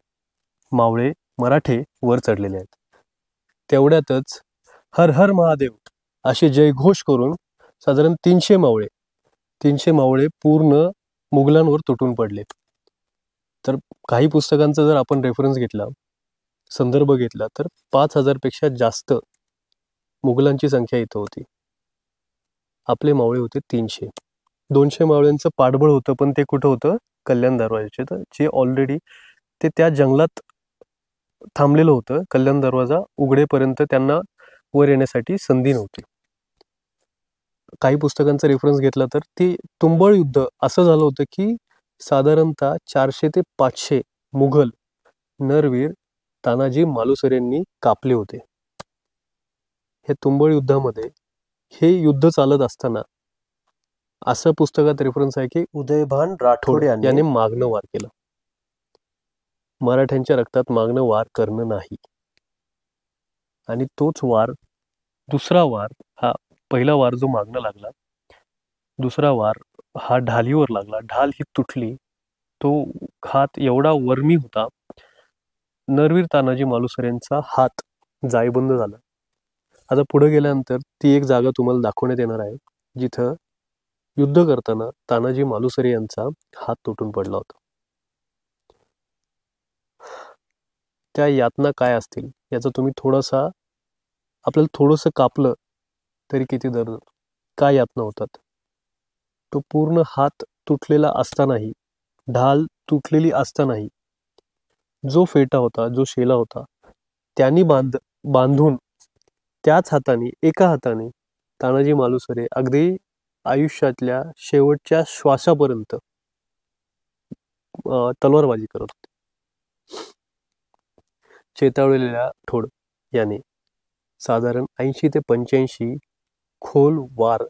मावळे मराठे वर चढलेले आहेत. तेवढ्यातच हर हर महादेव असे जयघोष करून साधारण 300 मावळे पूर्ण मुघलांवर तुटून पडले. तर काही पुस्तकांचा जर आपण रेफरन्स घेतला, संदर्भ घेतला, तर 5000 पेक्षा जास्त मुघलांची संख्या इथं होती. आपले मावळे होते 300. 200 मावळ्यांचं पाठबळ होतं, पण ते कुठं होतं? कल्याण दरवाजाचे. तर जे ऑलरेडी ते त्या जंगलात थांबलेलं होतं. कल्याण दरवाजा उघडेपर्यंत त्यांना वर येण्यासाठी संधी नव्हती. काही पुस्तकांचा रेफरन्स घेतला तर ते तुंबळ युद्ध असं झालं होतं की साधारणतः 400 ते 500 मुघल नरवीर तानाजी मालुसरेंनी कापले होते. हे तुंबळ युद्धामध्ये हे युद्ध चालत असताना असं पुस्तकात रेफरन्स आहे की उदयभान राठोड याने मागणं वार केलं. मराठ्यांच्या रक्तात मागणं वार करणं नाही. आणि तोच वार, दुसरा वार, हा पहिला वार जो मागणं लागला, दुसरा वार हा ढालीवर लागला. ढाल ही तुटली. तो हात एवढा वर्मी होता, नरवीर तानाजी मालुसरेंचा हात जायबंद झाला. आता पुढे गेल्यानंतर ती एक जागा तुम्हाला दाखवण्यात येणार आहे जिथं युद्ध करताना तानाजी मालुसरे यांचा हात तुटून पडला होता. त्या यातना काय असतील याचा तुम्ही आपल्याला थोडंसं कापलं तरी किती दर्द, काय यातना होतात. तो पूर्ण हात तुटलेला असतानाही, ढाल तुटलेली असतानाही जो फेटा होता, जो शेला होता, त्यांनी बांधून त्याच हाताने, एका हाताने तानाजी मालुसरे अगदी आयुष्यातल्या शेवटच्या श्वासापर्यंत तलवारबाजी करत होते. चेतावलेल्या राठोड याने साधारण 80 ते 85 खोल वार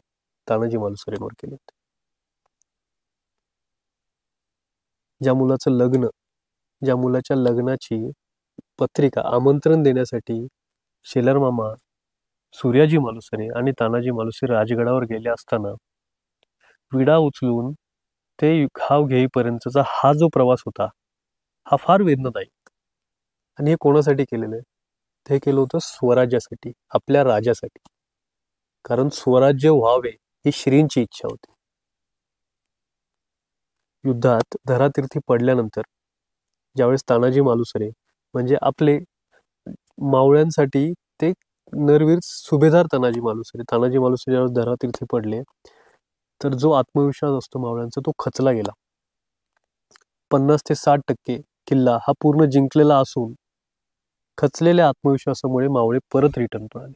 तानाजी मालुसरेंवर केले होते. ज्या मुलाच्या लग्नाची पत्रिका, आमंत्रण देण्यासाठी शेलार मामा, सूर्याजी मालुसरे आणि तानाजी मालुसरे राजगडावर गेले असताना विडा उचलून ते घाव घेईपर्यंतचा हा जो प्रवास होता, हा फार वेदनादायी. आणि हे कोणासाठी केलेलं आहे? ते केलं होतं स्वराज्यासाठी, आपल्या राजासाठी. कारण स्वराज्य व्हावे ही श्रींची इच्छा होती. युद्धात धरातीर्थी पडल्यानंतर ज्यावेळेस तानाजी मालुसरे, म्हणजे आपले मावळ्यांसाठी ते नरवीर सुभेदार तानाजी मालुसरे ज्यावेळेस धरातीर्थी पडले तर जो आत्मविश्वास असतो मावळ्यांचा तो खचला गेला. 50 ते 60% किल्ला हा पूर्ण जिंकलेला असून खचलेल्या आत्मविश्वासामुळे मावळे परत रिटर्न पळाले.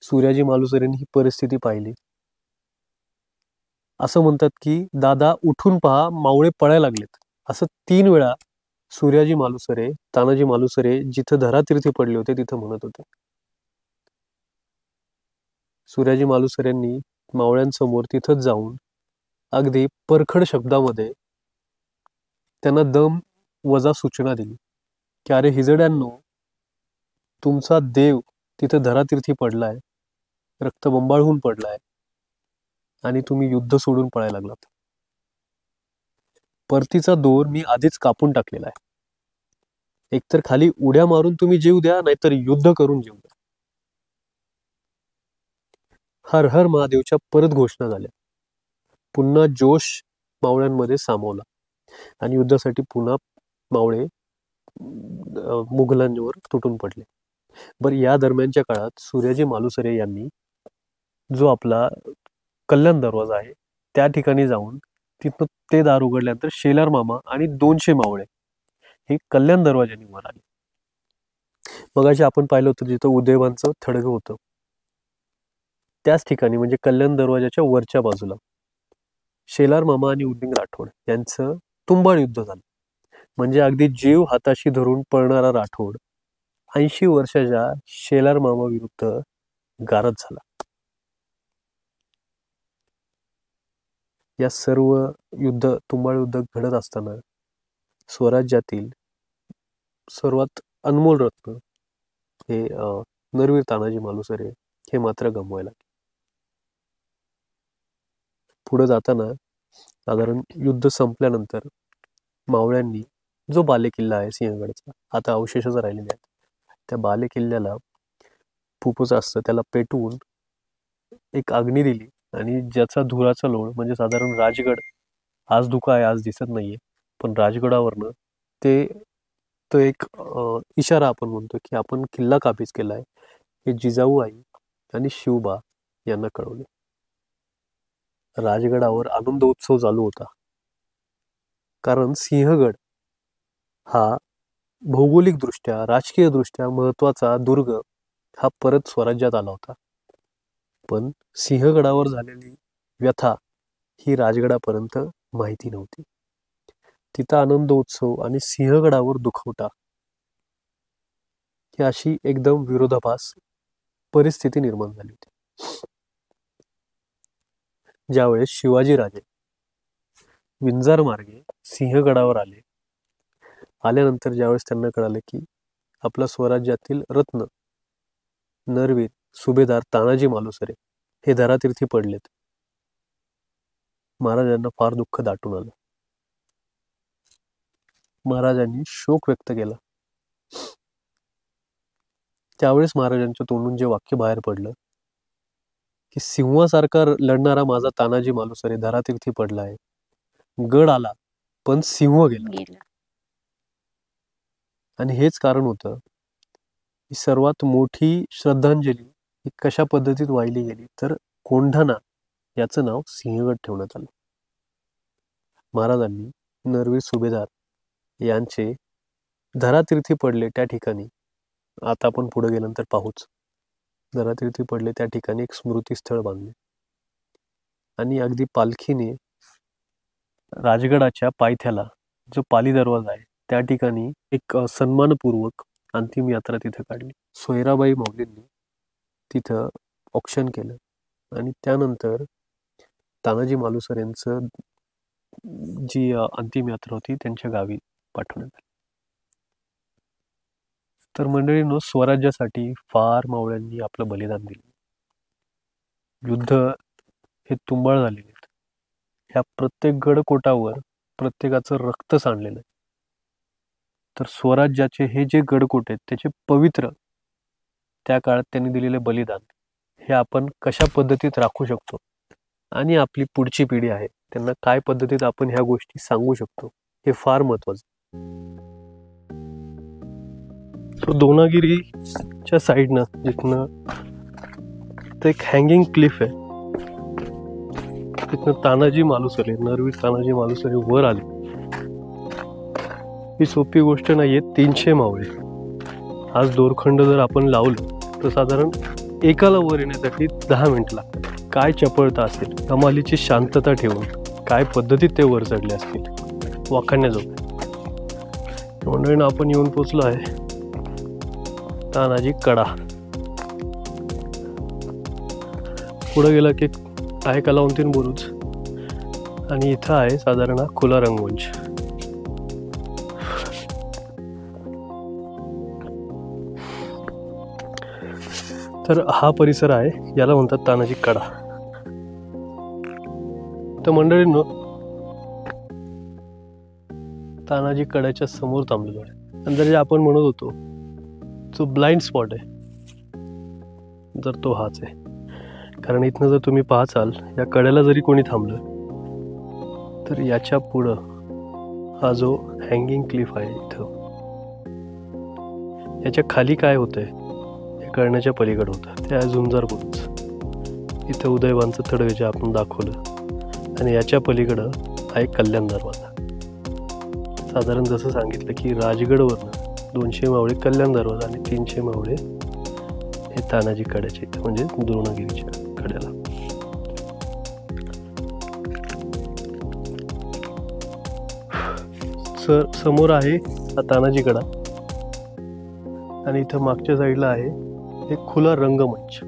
सूर्याजी मालुसरेंनी ही परिस्थिती पाहिली. असं म्हणतात की दादा उठून पहा, मावळे पळायला लागलेत, असं 3 वेळा सूर्याजी मालुसरे, तानाजी मालुसरे जिथं धरातीर्थी पडले होते तिथं म्हणत होते. सूर्याजी मालुसरेंनी मावळ्यांसमोर तिथंच जाऊन अगदी परखड शब्दामध्ये त्यांना दम वजा सूचना दिली की अरे हिजड्यांनो, तुमचा देव तिथं धरातीर्थी पडलाय, रक्तबंबाळ पडलाय आणि तुम्ही युद्ध सोडून पळायला लागलात. परतीचा दोर मी आधीच कापून टाकलेला आहे. एकतर खाली उड्या मारून तुम्ही जीव द्या, नाहीतर युद्ध करून जीव द्या. हर हर महादेवच्या परत घोषणा झाल्या. पुन्हा जोश मावळ्यांमध्ये सामावला आणि युद्धासाठी पुन्हा मावळे मुघलांवर तुटून पडले. बरं, या दरम्यानच्या काळात सूर्याजी मालुसरे यांनी जो आपला कल्याण दरवाजा आहे त्या ठिकाणी जाऊन तिथं ते दार उघडल्यानंतर शेलार मामा आणि 200 मावळे हे कल्याण दरवाजाने वर आले. मगाशी आपण पाहिलं होतं जिथं उदयवानचं थडगं होतं त्याच ठिकाणी म्हणजे कल्याण दरवाजाच्या वरच्या बाजूला शेलार मामा आणि उदिंग राठोड यांचं तुंबाळ युद्ध झालं. म्हणजे अगदी जीव हाताशी धरून पळणारा राठोड 80 वर्षाच्या शेलार मामा विरुद्ध गारद झाला. या सर्व युद्ध, तुंबाळ युद्ध घडत असताना स्वराज्यातील सर्वात अनमोल रत्न हे नरवीर तानाजी मालुसरे हे मात्र गमवायला. पुढे जाताना साधारण युद्ध संपल्यानंतर मावळ्यांनी जो बालेकिल्ला आहे सिंहगडचा, आता अवशेषच राहिलेले आहेत, त्या बालेकिल्ल्याला फुफ्फुस असतं त्याला पेटवून एक अग्नी दिली आणि ज्याचा धुराचा लोळ म्हणजे साधारण राजगड आज धुका आहे, आज दिसत नाहीये, पण राजगडावरनं तो एक इशारा आपण म्हणतो की आपण किल्ला काबीज केलाय हे जिजाऊ आई आणि शिवबा यांना कळवले. राजगडावर आनंद उत्सव चालू होता, कारण सिंहगड हा भौगोलिक दृष्ट्या, राजकीय दृष्ट्या महत्वाचा दुर्ग हा परत स्वराज्यात आला होता. पण सिंहगडावर झालेली व्यथा ही राजगडापर्यंत माहिती नव्हती. तिथं आनंद उत्सव आणि सिंहगडावर दुखवटा ही अशी एकदम विरोधाभास परिस्थिती निर्माण झाली होती. ज्यावेळेस शिवाजी राजे विंजार मार्गे सिंहगडावर आल्यानंतर ज्यावेळेस त्यांना कळाले की आपल्या स्वराज्यातील रत्न नरवीर सुभेदार तानाजी मालुसरे हे धरातीर्थी पडलेत, महाराजांना फार दुःख दाटून आलं. महाराजांनी शोक व्यक्त केला. त्यावेळेस महाराजांच्या तोंडून जे वाक्य बाहेर पडलं की सिंहासारखा लढणारा माझा तानाजी मालुसरे धरातीर्थी पडला आहे, गड आला पण सिंह गेला. आणि हेच कारण होतं ही सर्वात मोठी श्रद्धांजली ही कशा पद्धतीत वाहिली गेली तर कोंढाणा याचं नाव सिंहगड ठेवण्यात आलं. महाराजांनी नरवीर सुभेदार यांचे धरातीर्थी पडले त्या ठिकाणी, आता आपण पुढे गेल्यानंतर पाहूच, धरातीर्थी पडले त्या ठिकाणी एक स्मृतीस्थळ बांधले आणि अगदी पालखीने राजगडाच्या पायथ्याला जो पाली दरवाजा आहे त्या ठिकाणी एक सन्मानपूर्वक अंतिम यात्रा तिथे काढली. सोयराबाई माऊलींनी तिथं औक्षण केलं आणि त्यानंतर तानाजी मालुसरेंचं जी अंतिम यात्रा होती त्यांच्या गावी पाठवण्यात आली. तर मंडळींनो, स्वराज्यासाठी फार मावळ्यांनी आपलं बलिदान दिलं. युद्ध हे तुंबाळ झालेले आहेत. ह्या प्रत्येक गडकोटावर प्रत्येकाचं रक्त सांडलेलं आहे. तर स्वराज्याचे हे जे गडकोट आहेत त्याचे पवित्र त्या काळात त्यांनी दिलेले बलिदान हे आपण कशा पद्धतीत राखू शकतो आणि आपली पुढची पिढी आहे त्यांना काय पद्धतीत आपण ह्या गोष्टी सांगू शकतो हे फार महत्वाचं. दोनागिरीच्या साईडनं जिथनं ते एक हँगिंग क्लिफ आहे तिथनं तानाजी मालुसरे, नरवीर तानाजी मालुसरे वर आले. ही सोपी गोष्ट नाहीये. 300 मावळे आज दोरखंड जर आपण लावलं तर साधारण एकाला वर येण्यासाठी 10 मिनिट लागतात. काय चपळता असेल, कमालीची शांतता ठेवून काय पद्धतीत ते वर चढले असतील वाखाणण्याजोगे. मंडळीनं आपण येऊन पोचलो आहे तानाजी कडा. पुढे गेला की आहे कलावंतीन बुरुज आणि इथं आहे साधारण खुला रंगमंच. तर हा परिसर आहे, याला म्हणतात तानाजी कडा. तर मंडळींनो, तानाजी कड्याच्या समोर थांबलेलो आहे. आणि जर आपण म्हणत होतो जो ब्लाइंड स्पॉट आहे, जर तो हाच आहे. कारण इथनं जर तुम्ही पाहाचाल, या कड्याला जरी कोणी थांबलं तर याच्या पुढं हा जो हँगिंग क्लिफ आहे इथं, याच्या खाली काय होतंय हे कळण्याच्या पलीकडे होतं. ते आहे झुंजार बुरुज. इथं उदयवानचं तळं जे आपण दाखवलं आणि याच्या पलीकडं आहे कल्याण दरवाजा. साधारण जसं सांगितलं की राजगडवरनं 200 मावळे कल्याण दरवाजा आणि 300 मावळे हे तानाजी कड्याचे इथं, म्हणजे द्रोणगिरीच्या कड्याला. समोर आहे हा तानाजी कडा आणि इथं मागच्या साईडला आहे एक खुला रंगमंच.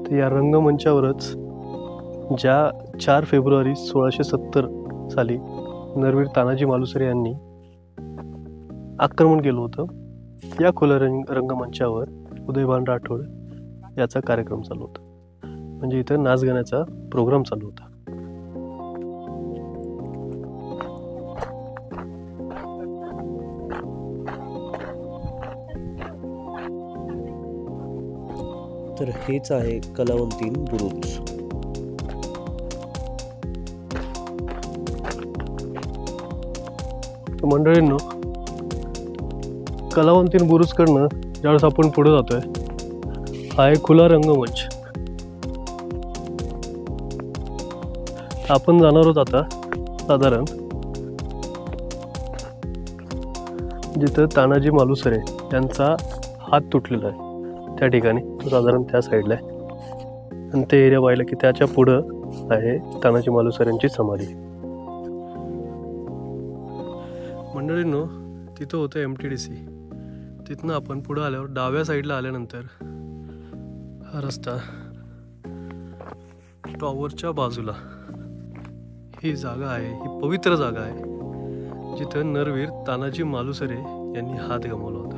तर या रंगमंचावरच ज्या 4 फेब्रुवारी 1670 साली नरवीर तानाजी मालुसरे यांनी आक्रमण केलं होतं, या खुल्या रंगमंचावर उदयभान राठोड याचा कार्यक्रम चालू होता. म्हणजे इथं नाच गाण्याचा प्रोग्राम चालू होता. तर हेच आहे कलावंतीन बुरुज. मंडळींनो, कलावंतीन बुरुजकडनं ज्यावेळेस आपण पुढे जातोय, हा एक खुला रंगमंच. आपण जाणार आहोत आता साधारण जिथं तानाजी मालुसरे यांचा हात तुटलेला आहे त्या ठिकाणी, तो साधारण त्या साईडला आहे. आणि ते एरिया पाहिलं की त्याच्या पुढं आहे तानाजी मालुसरे यांची समाधी. मंडळींनो, तिथं होतं MTDC. तिथनं आपण पुढं आल्यावर डाव्या साईडला आल्यानंतर हा रस्ता, टॉवरच्या बाजूला ही जागा आहे, ही पवित्र जागा आहे जिथं नरवीर तानाजी मालुसरे यांनी हात गमावला होता.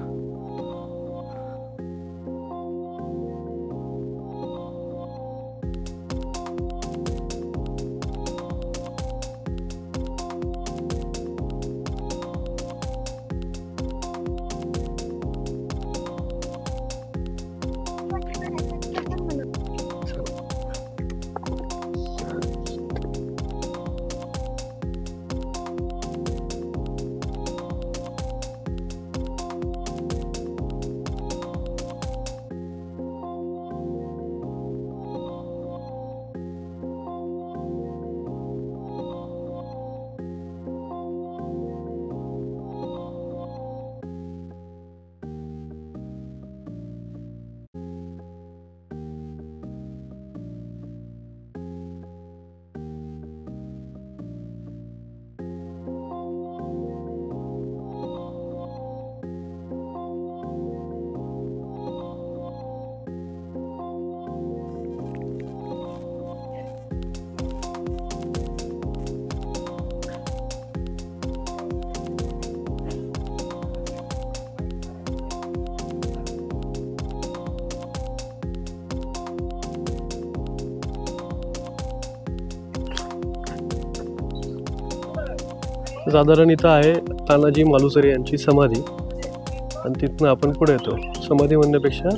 साधारण इथं आहे तानाजी मालुसरे यांची समाधी. आणि तिथनं आपण पुढे येतो. समाधी म्हणण्यापेक्षा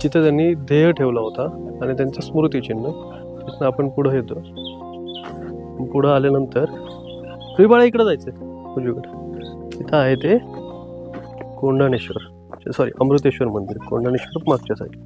जिथं त्यांनी ध्येय ठेवला होता आणि त्यांचं स्मृतिचिन्ह, तिथनं आपण पुढे येतो. पुढं आल्यानंतर बाळा इकडं जायचं उजवीकडे. इथं आहे ते कोंढाणेश्वर, सॉरी अमृतेश्वर मंदिर. कोंढाणेश्वर मागच्या साईड.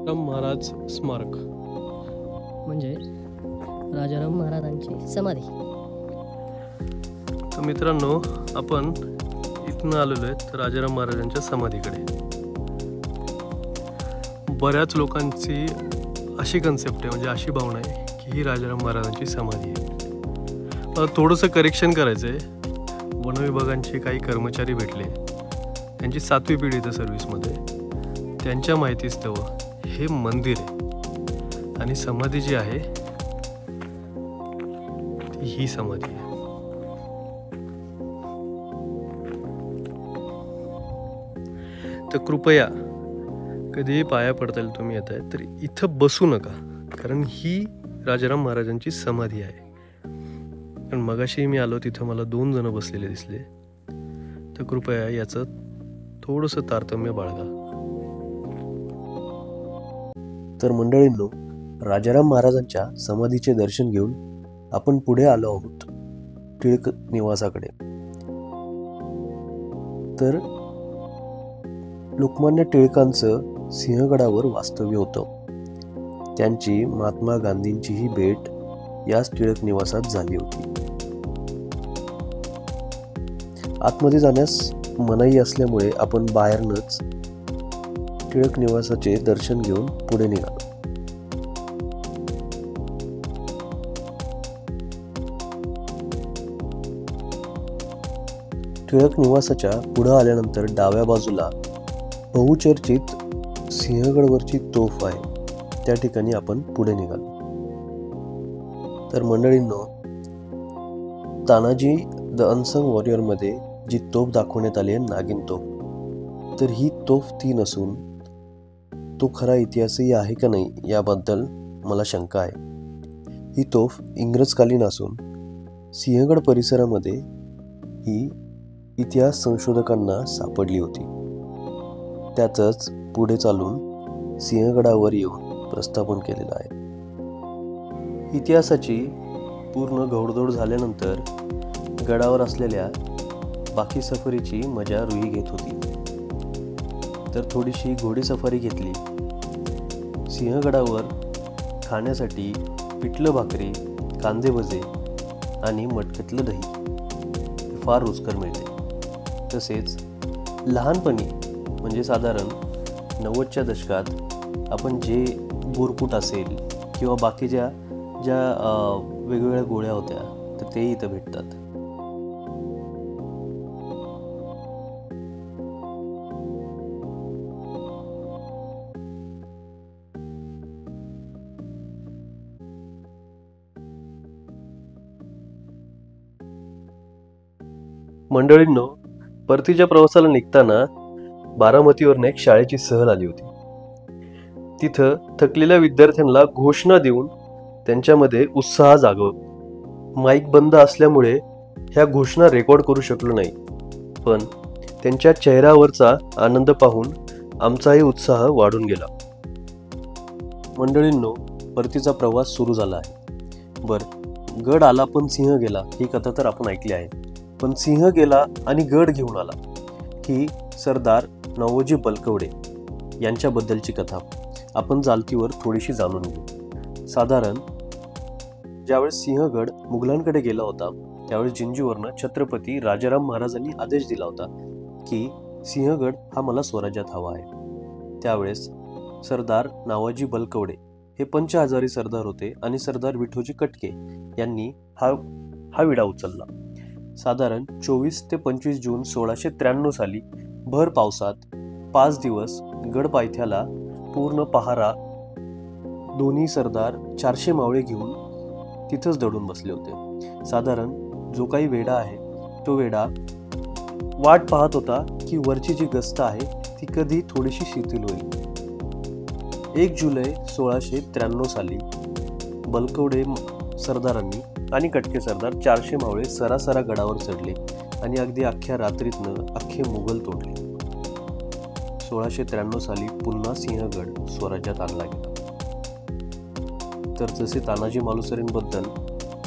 महाराज स्मारक म्हणजे राजाराम महाराजांची समाधी. तर मित्रांनो, आपण इथनं आलेलो आहे राजाराम महाराजांच्या समाधीकडे. बऱ्याच लोकांची अशी कन्सेप्ट आहे, म्हणजे अशी भावना आहे की ही राजाराम महाराजांची समाधी आहे. थोडंसं करेक्शन करायचं आहे. वन विभागांचे काही कर्मचारी भेटले, त्यांची 7वी पिढी इथं सर्व्हिसमध्ये. त्यांच्या माहितीस्तव हे मंदिर आहे आणि समाधी जी आहे ती ही समाधी आहे. तर कृपया कधीही पाया पडता येईल तुम्ही येत आहे तर इथं बसू नका, कारण ही राजाराम महाराजांची समाधी आहे. कारण मगाशी मी आलो तिथं मला 2 जण बसलेले दिसले. तर कृपया याचं थोडंसं तारतम्य बाळगा. तर मंडळींनो, राजाराम महाराजांच्या समाधीचे दर्शन घेऊन आपण पुढे आलो आहोत टिळक निवासाकडे. तर लोकमान्य टिळकांचं सिंहगडावर वास्तव्य होतं. त्यांची महात्मा गांधींचीही भेट याच टिळक निवासात झाली होती. आतमध्ये जाण्यास मनाई असल्यामुळे आपण बाहेरनच टिळक निवासाचे दर्शन घेऊन पुढे निघालो. टिळक निवासाच्या पुढे आल्यानंतर डाव्या बाजूला बहुचर्चित सिंहगडवरची तोफ आहे, त्या ठिकाणी आपण पुढे निघालो. तर मंडळींनो, तानाजी द अनसंग वॉरियर मध्ये जी तोफ दाखवण्यात आली आहे, नागिन तोफ, तर ही तोफ 3 असून तो खरा इतिहासही आहे का नाही याबद्दल मला शंका आहे. ही तोफ इंग्रजकालीन असून सिंहगड परिसरामध्ये ही इतिहास संशोधकांना सापडली होती. त्यातच पुढे चालून सिंहगडावर येऊन प्रस्थापन केलेलं आहे. इतिहासाची पूर्ण घोडदौड झाल्यानंतर गडावर असलेल्या बाकी सफरीची मजा रुही घेत होती. तर थोडीशी घोडी सफारी घेतली. सिंहगडावर खाण्यासाठी पिठलं भाकरी, कांदे भजे आणि मटकीतलं दही फार रुचकर मिळते. तसेच लहानपणी म्हणजे साधारण 90च्या दशकात आपण जे बोरकुट असेल किंवा बाकीच्या ज्या वेगवेगळ्या गोळ्या होत्या तर ते इथं भेटतात. मंडळींनो, परतीच्या प्रवासाला निघताना बारामतीवरून एक शाळेची सहल आली होती. तिथं थकलेल्या विद्यार्थ्यांना घोषणा देऊन त्यांच्यामध्ये उत्साह जागव. माईक बंद असल्यामुळे ह्या घोषणा रेकॉर्ड करू शकलो नाही, पण त्यांच्या चेहऱ्यावरचा आनंद पाहून आमचाही उत्साह वाढून गेला. मंडळींनो, परतीचा प्रवास सुरू झाला आहे. गड आला पण सिंह गेला ही कथा तर आपण ऐकली आहे, पण सिंह गेला आणि गड घेऊन आला ही सरदार नवोजी बलकवडे यांच्याबद्दलची कथा आपण चालतीवर थोडीशी जाणून घेऊ. साधारण ज्यावेळेस सिंहगड मुघलांकडे गेला होता त्यावेळेस जिंजीवरनं छत्रपती राजाराम महाराजांनी आदेश दिला होता की सिंहगड हा मला स्वराज्यात हवा आहे. त्यावेळेस सरदार नावाजी बलकवडे हे पंचहजारी सरदार होते आणि सरदार विठोजी कटके यांनी हा विडा उचलला. साधारण 24 ते 25 जून 1693 साली भर पावसात 5 दिवस गड पायथ्याला पूर्ण पहारा दोन्ही सरदार 400 मावळे घेऊन तिथंच दडून बसले होते. साधारण जो काही वेढा आहे तो वेढा वाट पाहत होता की वरची जी गस्त आहे ती कधी थोडीशी शिथिल होईल. 1 जुलै 1693 साली बलकवडे सरदारांनी आणि कटके सरदार 400 मावळे सरासरा गडावर चढले आणि अगदी अख्ख्या रात्रीतनं अख्खे मुघल तोडले. 1693 साली पुन्हा सिंहगड स्वराज्यात आणला गेला. तर जसे तानाजी मालुसरेंबद्दल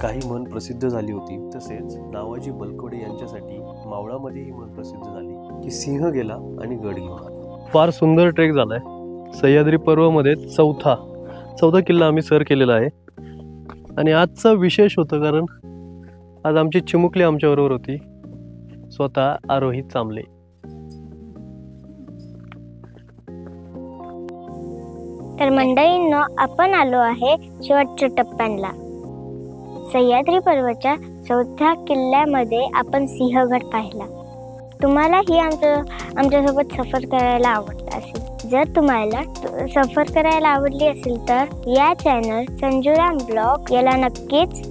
काही म्हण प्रसिद्ध झाली होती, तसेच नावाजी बलकवडे यांच्यासाठी मावळामध्ये ही म्हण प्रसिद्ध झाली की सिंह गेला आणि गड घेऊन आला. फार सुंदर ट्रेक झालाय. सह्याद्री पर्वमध्ये चौथा किल्ला आम्ही सर केलेला आहे. आणि आजचा विशेष होतं कारण आज आमची चिमुकली आमच्याबरोबर होती, स्वतः आरोही चांबले. तर मंडळींनो, आपण आलो आहे शेवटच्या टप्प्याला. सह्याद्री पर्वतच्या 4थ्या किल्ल्यामध्ये आपण सिंहगड पाहिला. तुम्हालाही आमच्यासोबत सफर करायला आवडत असेल. जर तुम्हाला सफर करायला आवडली असेल तर या चॅनल संजूराम ब्लॉग याला नक्कीच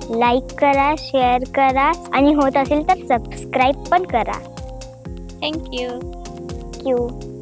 लाईक करा, शेअर करा आणि होत असेल तर सबस्क्राईब पण करा. थँक्यू. थँक्यू.